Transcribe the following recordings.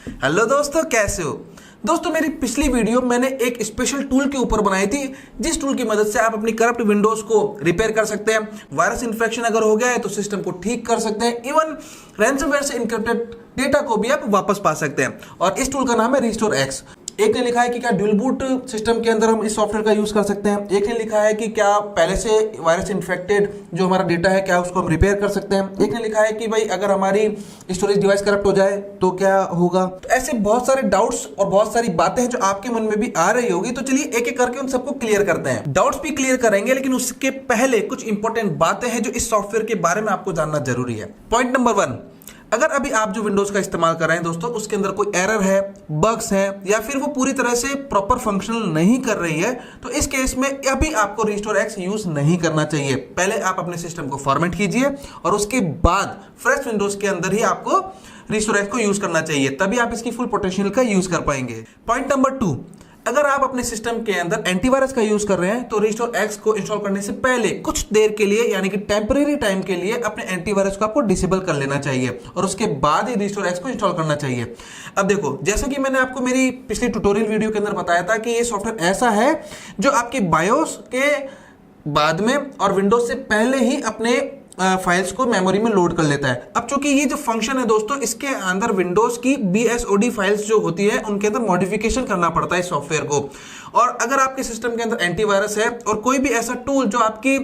Hello दोस्तों, कैसे हो दोस्तों। मेरी पिछली वीडियो मैंने एक स्पेशल टूल के ऊपर बनाई थी, जिस टूल की मदद से आप अपनी करप्ट विंडोज को रिपेयर कर सकते हैं। वायरस इन्फेक्शन अगर हो गया है तो सिस्टम को ठीक कर सकते हैं। इवन रैंसमवेयर से इनक्रिप्टेड डेटा को भी आप वापस पा सकते हैं। और इस टूल का नाम है रिस्टोर एक्स। एक ने लिखा है कि क्या ड्यूल बूट सिस्टम के अंदर हम इस सॉफ्टवेयर का यूज कर सकते हैं। एक ने लिखा है कि क्या पहले से वायरस इन्फेक्टेड जो हमारा डेटा है क्या उसको हम रिपेयर कर सकते हैं। एक ने लिखा है कि भाई अगर हमारी स्टोरेज डिवाइस करप्ट हो जाए तो क्या होगा। तो ऐसे बहुत सारे डाउट्स और बहुत सारी बातें हैं जो आपके मन में भी आ रही होगी। तो चलिए एक एक करके उन सबको क्लियर करते हैं। डाउट्स भी क्लियर करेंगे, लेकिन उसके पहले कुछ इंपॉर्टेंट बातें हैं जो इस सॉफ्टवेयर के बारे में आपको जानना जरूरी है। पॉइंट नंबर 1, अगर अभी आप जो विंडोज का इस्तेमाल कर रहे हैं दोस्तों, उसके अंदर कोई एरर है, बग्स हैं, या फिर वो पूरी तरह से प्रॉपर फंक्शनल नहीं कर रही है, तो इस केस में अभी आपको रिस्टोर एक्स यूज नहीं करना चाहिए। पहले आप अपने सिस्टम को फॉर्मेट कीजिए और उसके बाद फ्रेश विंडोज के अंदर ही आपको रिस्टोर एक्स को यूज करना चाहिए, तभी आप इसकी फुल पोटेंशियल का यूज कर पाएंगे। पॉइंट नंबर 2, अगर आप अपने सिस्टम के अंदर एंटीवायरस का यूज कर रहे हैं तो रिस्टोर एक्स को इंस्टॉल करने से पहले कुछ देर के लिए, यानी कि टेम्परेरी टाइम के लिए, अपने एंटीवायरस को आपको डिसेबल कर लेना चाहिए और उसके बाद ही रिस्टोर एक्स को इंस्टॉल करना चाहिए। अब देखो, जैसा कि मैंने आपको मेरी पिछली ट्यूटोरियल वीडियो के अंदर बताया था कि ये सॉफ्टवेयर ऐसा है जो आपके बायोस के बाद में और विंडोज से पहले ही अपने फाइल्स को मेमोरी में लोड कर लेता है। अब चूंकि ये जो फंक्शन है दोस्तों, इसके अंदर विंडोज की BSOD फाइल्स जो होती है उनके अंदर मॉडिफिकेशन करना पड़ता है सॉफ्टवेयर को। और अगर आपके सिस्टम के अंदर एंटीवायरस है और कोई भी ऐसा टूल जो आपकी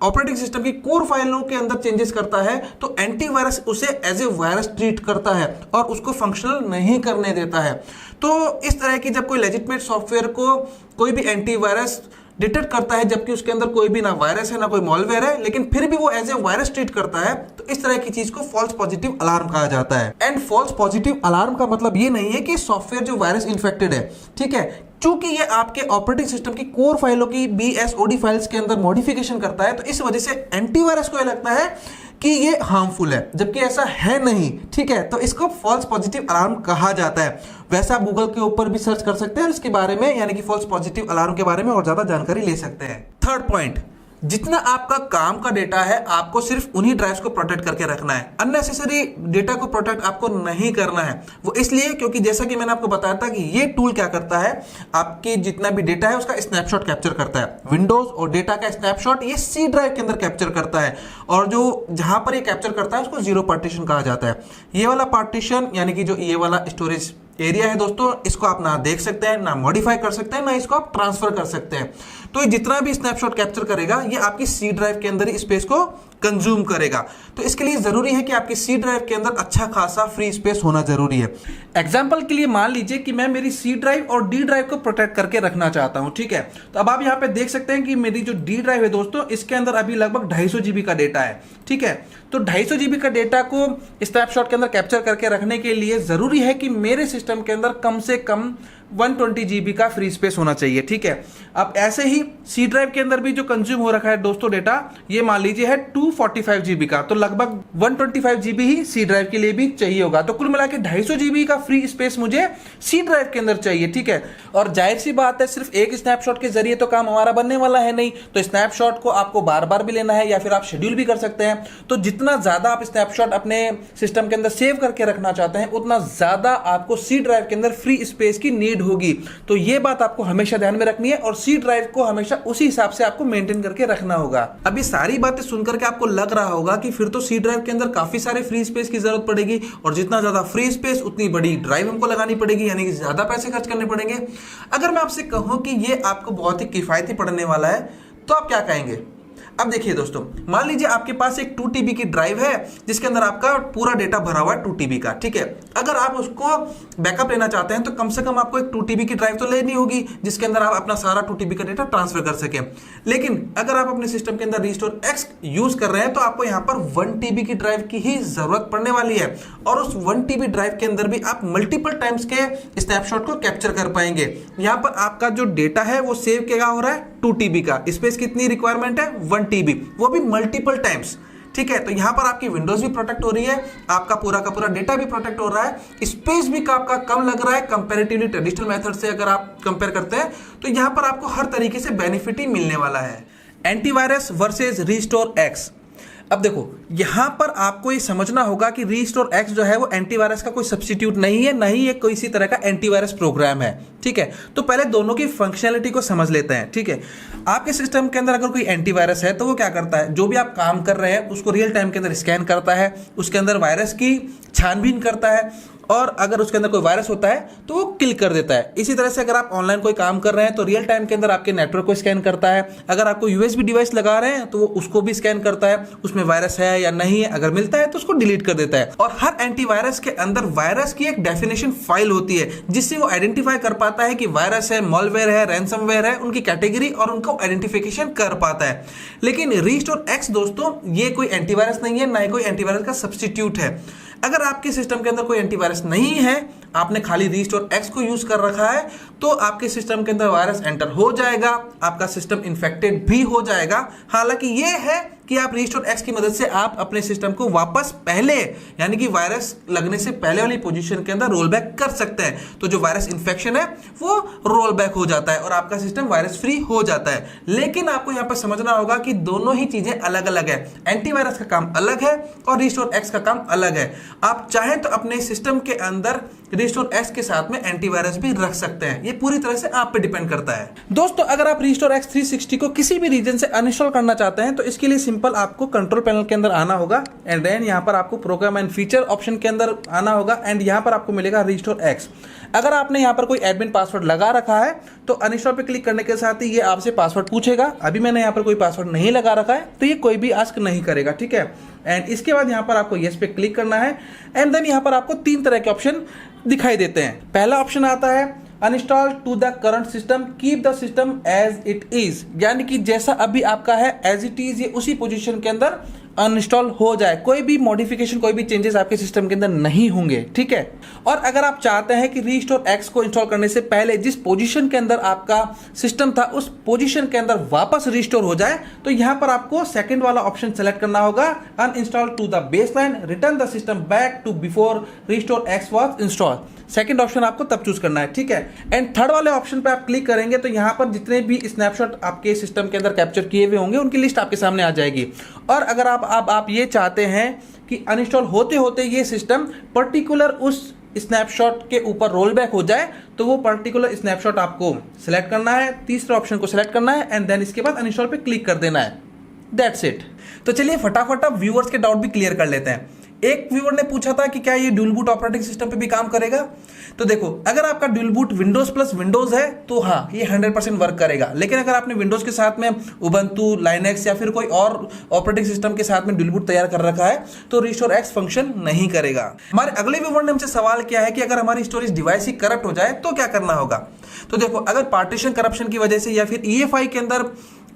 ऑपरेटिंग सिस्टम की कोर फाइलों के अंदर चेंजेस करता है, तो एंटीवायरस उसे एज ए वायरस ट्रीट करता है और उसको फंक्शनल नहीं करने देता है। तो इस तरह की जब कोई लेजिटिमेट सॉफ्टवेयर को कोई भी एंटीवायरस डिटेक्ट करता है, जबकि उसके अंदर कोई भी ना वायरस है ना कोई मॉलवेयर है, लेकिन फिर भी वो एज ए वायरस ट्रीट करता है, तो इस तरह की चीज को फॉल्स पॉजिटिव अलार्म कहा जाता है। एंड फॉल्स पॉजिटिव अलार्म का मतलब ये नहीं है कि सॉफ्टवेयर जो वायरस इन्फेक्टेड है, ठीक है, चूंकि ये आपके ऑपरेटिंग सिस्टम की कोर फाइलों की BSOD फाइल्स के अंदर मॉडिफिकेशन करता है, तो इस वजह से एंटीवायरस को लगता है कि ये हार्मफुल है, जबकि ऐसा है नहीं, ठीक है। तो इसको फॉल्स पॉजिटिव अलार्म कहा जाता है। वैसे आप गूगल के ऊपर भी सर्च कर सकते हैं और इसके बारे में, यानी कि फॉल्स पॉजिटिव अलार्म के बारे में और ज्यादा जानकारी ले सकते हैं। थर्ड पॉइंट, जितना आपका काम का डेटा है आपको सिर्फ उन्हीं ड्राइव्स को प्रोटेक्ट करके रखना है। अननेसेसरी डेटा को प्रोटेक्ट आपको नहीं करना है। वो इसलिए क्योंकि जैसा कि मैंने आपको बताया था कि ये टूल क्या करता है, आपकी जितना भी डेटा है उसका स्नैपशॉट कैप्चर करता है। विंडोज और डेटा का स्नैपशॉट ये C ड्राइव के अंदर कैप्चर करता है, और जो जहां पर ये कैप्चर करता है उसको जीरो पार्टीशन कहा जाता है। ये वाला पार्टीशन, यानी कि जो ये वाला स्टोरेज एरिया है दोस्तों, इसको आप ना देख सकते हैं, ना मॉडिफाई कर सकते हैं, ना इसको आप ट्रांसफर कर सकते हैं। तो ये जितना भी स्नैपशॉट कैप्चर करेगा ये आपकी C ड्राइव के अंदर ही स्पेस को कंज्यूम करेगा। तो इसके लिए जरूरी है कि आपकी C ड्राइव के अंदर अच्छा खासा फ्री स्पेस होना जरूरी है। एग्जांपल के लिए मान लीजिए कि मैं मेरी C ड्राइव और D ड्राइव को प्रोटेक्ट करके रखना चाहता हूं, ठीक है। तो अब आप यहां पे देख सकते हैं कि मेरी जो D ड्राइव है दोस्तों, इसके अंदर अभी लगभग 250 GB का डेटा है, ठीक है। तो 250 GB का डेटा को स्नैपशॉट के अंदर कैप्चर करके रखने के लिए जरूरी है कि मेरे सिस्टम के अंदर कम से कम 120 GB का फ्री स्पेस होना चाहिए, ठीक है। अब ऐसे ही C ड्राइव के अंदर भी जो कंज्यूम हो रखा है दोस्तों डेटा, ये मान लीजिए है 245 GB का, तो लगभग 125 GB ही C ड्राइव के लिए भी चाहिए होगा। तो कुल मिला के 250 GB का फ्री स्पेस मुझे C ड्राइव के अंदर चाहिए, ठीक है। और जाहिर सी बात है, सिर्फ एक स्नैपशॉट के जरिए तो काम हमारा बनने वाला है नहीं, तो स्नैपशॉट को आपको बार बार भी लेना है या फिर आप शेड्यूल भी कर सकते हैं। तो जितना ज्यादा आप स्नैपशॉट अपने सिस्टम के अंदर सेव करके रखना चाहते हैं, उतना ज्यादा आपको C ड्राइव के अंदर फ्री स्पेस की नीड होगी। तो ये बात आपको हमेशा ध्यान में रखनी है और C ड्राइव को हमेशा उसी हिसाब से आपको मेंटेन करके रखना होगा। अभी सारी बातें सुनकर के आपको लग रहा होगा कि फिर तो C ड्राइव के अंदर काफी सारे फ्री स्पेस की जरूरत पड़ेगी, और जितना ज्यादा फ्री स्पेस उतनी बड़ी ड्राइव हमको लगानी पड़ेगी, यानी कि ज्यादा पैसे खर्च करने पड़ेंगे। अगर मैं आपसे कहूं कि ये आपको बहुत ही किफायती पड़ने वाला है, तो आप क्या कहेंगे? अब देखिए दोस्तों, मान लीजिए आपके पास एक 2 TB की ड्राइव है जिसके अंदर आपका पूरा डेटा भरा हुआ है 2 TB का, ठीक है। अगर आप उसको बैकअप लेना चाहते हैं तो कम से कम आपको एक 2 TB की ड्राइव तो लेनी होगी जिसके अंदर आप अपना सारा 2 TB का डेटा ट्रांसफर कर सकें। लेकिन अगर आप अपने सिस्टम के अंदर रिस्टोर एक्स यूज कर रहे हैं तो आपको यहाँ पर 1 TB की ड्राइव की ही जरूरत पड़ने वाली है, और उस 1 TB ड्राइव के अंदर भी आप मल्टीपल टाइम्स के स्नैपशॉट को कैप्चर कर पाएंगे। यहाँ पर आपका जो डेटा है वो सेव क्या हो रहा है 2 TB का, स्पेस कितनी रिक्वायरमेंट है 1 TB, वो भी मल्टीपल टाइम्स, ठीक है। तो यहां पर आपकी विंडोज भी प्रोटेक्ट हो रही है, आपका पूरा का पूरा डेटा भी प्रोटेक्ट हो रहा है, स्पेस भी आपका कम लग रहा है कंपैरेटिवली ट्रेडिशनल मेथड से अगर आप कंपेयर करते हैं, तो यहां पर आपको हर तरीके से बेनिफिट ही मिलने वाला है। Antivirus versus restore x. अब देखो यहां पर आपको ये समझना होगा कि रीस्टोर एक्स जो है वो एंटीवायरस का कोई सब्स्टिट्यूट नहीं है, ना ही ये कोई इसी तरह का एंटीवायरस प्रोग्राम है। ठीक है, तो पहले दोनों की फंक्शनैलिटी को समझ लेते हैं। ठीक है, आपके सिस्टम के अंदर अगर कोई एंटीवायरस है तो वो क्या करता है, जो भी आप काम कर रहे हैं उसको रियल टाइम के अंदर स्कैन करता है, उसके अंदर वायरस की छानबीन करता है, और अगर उसके अंदर कोई वायरस होता है तो वो किल कर देता है। इसी तरह से अगर आप ऑनलाइन कोई काम कर रहे हैं तो रियल टाइम के अंदर आपके नेटवर्क को स्कैन करता है। अगर आपको यूएसबी डिवाइस लगा रहे हैं तो वो उसको भी स्कैन करता है, उसमें वायरस है या नहीं है, अगर मिलता है तो उसको डिलीट कर देता है। और हर एंटीवायरस के अंदर वायरस की एक डेफिनेशन फाइल होती है जिससे वो आइडेंटिफाई कर पाता है कि वायरस है, मॉलवेयर है, रैंसमवेयर है, उनकी कैटेगरी और उनको आइडेंटिफिकेशन कर पाता है। लेकिन रीस्टोर एक्स दोस्तों ये कोई एंटीवायरस नहीं है, ना ही कोई एंटीवायरस का सब्स्टिट्यूट है। अगर आपके सिस्टम के अंदर कोई एंटीवायरस नहीं है, आपने खाली रीस्टोर एक्स को यूज कर रखा है, तो आपके सिस्टम के अंदर वायरस एंटर हो जाएगा, आपका सिस्टम इन्फेक्टेड भी हो जाएगा। हालांकि ये है कि आप रीस्टोर एक्स की मदद से आप अपने सिस्टम को वापस पहले यानी कि वायरस लगने से पहले वाली पोजीशन के अंदर रोल बैक कर सकते हैं। तो जो वायरस इन्फेक्शन है वो रोल बैक हो जाता है और आपका सिस्टम वायरस फ्री हो जाता है। लेकिन आपको यहां पर समझना होगा कि दोनों ही चीजें अलग अलग है। एंटीवायरस का काम अलग है और रीस्टोर एक्स का काम अलग है। आप चाहें तो अपने सिस्टम के अंदर रीस्टोर एक्स के साथ में एंटीवायरस भी रख सकते हैं, ये पूरी तरह से आप पे डिपेंड करता है। दोस्तों अगर आप रीस्टोर एक्स 360 को किसी भी रीजन से अनइंस्टॉल करना चाहते हैं तो इसके लिए सिंपल आपको कंट्रोल पैनल के अंदर आना होगा एंड देन यहां पर आपको प्रोग्राम एंड फीचर ऑप्शन के अंदर आना होगा एंड यहां पर आपको मिलेगा रीस्टोर एक्स। अगर आपने यहां पर कोई एडमिन पासवर्ड लगा रखा है तो अनइंस्टॉल पे क्लिक करने के साथ ही ये आपसे पासवर्ड पूछेगा। अभी मैंने यहां पर कोई पासवर्ड नहीं लगा रखा है तो ये कोई भी आस्क नहीं करेगा। ठीक है, एंड इसके बाद यहां पर आपको यस पे क्लिक करना है एंड देन यहां पर आपको 3 तरह के ऑप्शन दिखाई देते हैं। पहला ऑप्शन आता है uninstall to the current system, keep the system as it is, यानी कि जैसा अभी आपका है एज इट इज, ये उसी पोजीशन के अंदर अनइंस्टॉल हो जाए, कोई भी मॉडिफिकेशन कोई भी चेंजेस आपके सिस्टम के अंदर नहीं होंगे। ठीक है, और अगर आप चाहते हैं कि रीस्टोर एक्स को इंस्टॉल करने से पहले जिस पोजीशन के अंदर आपका सिस्टम था उस पोजीशन के अंदर वापस रीस्टोर हो जाए तो यहां पर आपको सेकंड वाला ऑप्शन सेलेक्ट करना होगा, uninstall to the baseline, return the system back to before restore X was install. Second option आपको तब चूज करना है। ठीक है, एंड थर्ड वाले ऑप्शन पे आप क्लिक करेंगे तो यहां पर जितने भी स्नैपशॉट आपके सिस्टम के अंदर कैप्चर किए हुए होंगे उनकी लिस्ट आपके सामने आ जाएगी। और अगर आप ये चाहते हैं कि अनइंस्टॉल होते होते ये सिस्टम पर्टिकुलर उस स्नैपशॉट के ऊपर रोल बैक हो जाए तो वो पर्टिकुलर स्नैपशॉट आपको सिलेक्ट करना है, तीसरे ऑप्शन को सिलेक्ट करना है एंड देन इसके बाद अनइंस्टॉल पे क्लिक कर देना है। That's it. तो चलिए फटाफट अब व्यूअर्स के डाउट भी क्लियर कर लेते हैं। एक व्यूअर ने पूछा था कि क्या ये ड्यूल बूट ऑपरेटिंग सिस्टम पे भी काम करेगा। तो देखो अगर आपका dual boot Windows plus Windows है तो हाँ ये 100% वर्क करेगा। लेकिन अगर आपने विंडोज के साथ में उबंटू, लाइनेक्स या फिर कोई और ऑपरेटिंग सिस्टम के साथ में ड्यूल बूट तैयार कर रखा है तो रीस्टोर एक्स फंक्शन नहीं करेगा। हमारे अगले व्यूअर ने हमसे सवाल किया है कि अगर हमारी स्टोरेज डिवाइस ही करप्ट हो जाए तो क्या करना होगा। तो देखो अगर पार्टीशन करप्शन की वजह से या फिर EFI के अंदर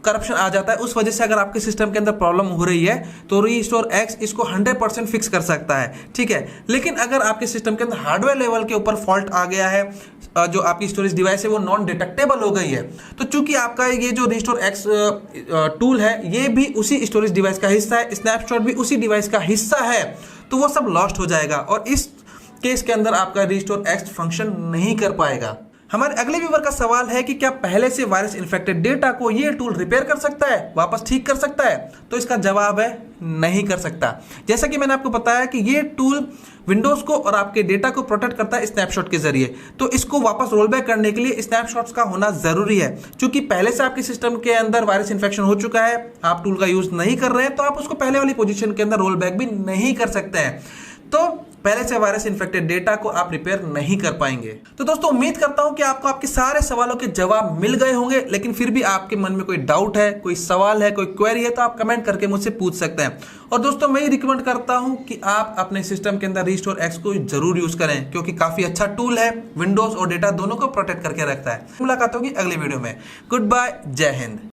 करप्शन आ जाता है, उस वजह से अगर आपके सिस्टम के अंदर प्रॉब्लम हो रही है तो रीस्टोर एक्स इसको 100% फिक्स कर सकता है। ठीक है, लेकिन अगर आपके सिस्टम के अंदर हार्डवेयर लेवल के ऊपर फॉल्ट आ गया है, जो आपकी स्टोरेज डिवाइस है वो नॉन डिटेक्टेबल हो गई है, तो चूंकि आपका ये जो रीस्टोर एक्स टूल है ये भी उसी स्टोरेज डिवाइस का हिस्सा है, स्नैपशॉट भी उसी डिवाइस का हिस्सा है, तो वो सब लॉस्ट हो जाएगा और इस केस के अंदर आपका रीस्टोर एक्स फंक्शन नहीं कर पाएगा। हमारे अगले व्यूअर का सवाल है कि क्या पहले से वायरस इन्फेक्टेड डेटा को ये टूल रिपेयर कर सकता है, वापस ठीक कर सकता है। तो इसका जवाब है नहीं कर सकता। जैसा कि मैंने आपको बताया कि ये टूल विंडोज को और आपके डेटा को प्रोटेक्ट करता है स्नैपशॉट के जरिए, तो इसको वापस रोल बैक करने के लिए स्नैपशॉट्स का होना जरूरी है। क्योंकि पहले से आपके सिस्टम के अंदर वायरस इन्फेक्शन हो चुका है, आप टूल का यूज नहीं कर रहे हैं, तो आप उसको पहले वाली पोजीशन के अंदर रोल बैक भी नहीं कर सकते हैं। तो पहले से वायरस इन्फेक्टेड डेटा को आप रिपेयर नहीं कर पाएंगे। तो दोस्तों उम्मीद करता हूं कि आपको आपके सारे सवालों के जवाब मिल गए होंगे, लेकिन फिर भी आपके मन में कोई डाउट है, कोई सवाल है, कोई क्वेरी है तो आप कमेंट करके मुझसे पूछ सकते हैं। और दोस्तों मैं ये रिकमेंड करता हूं कि आप अपने सिस्टम के अंदर रीस्टोर एक्स को जरूर यूज करें, क्योंकि काफी अच्छा टूल है, विंडोज और डेटा दोनों को प्रोटेक्ट करके रखता है। मुलाकात होगी अगले वीडियो में। गुड बाय, जय हिंद।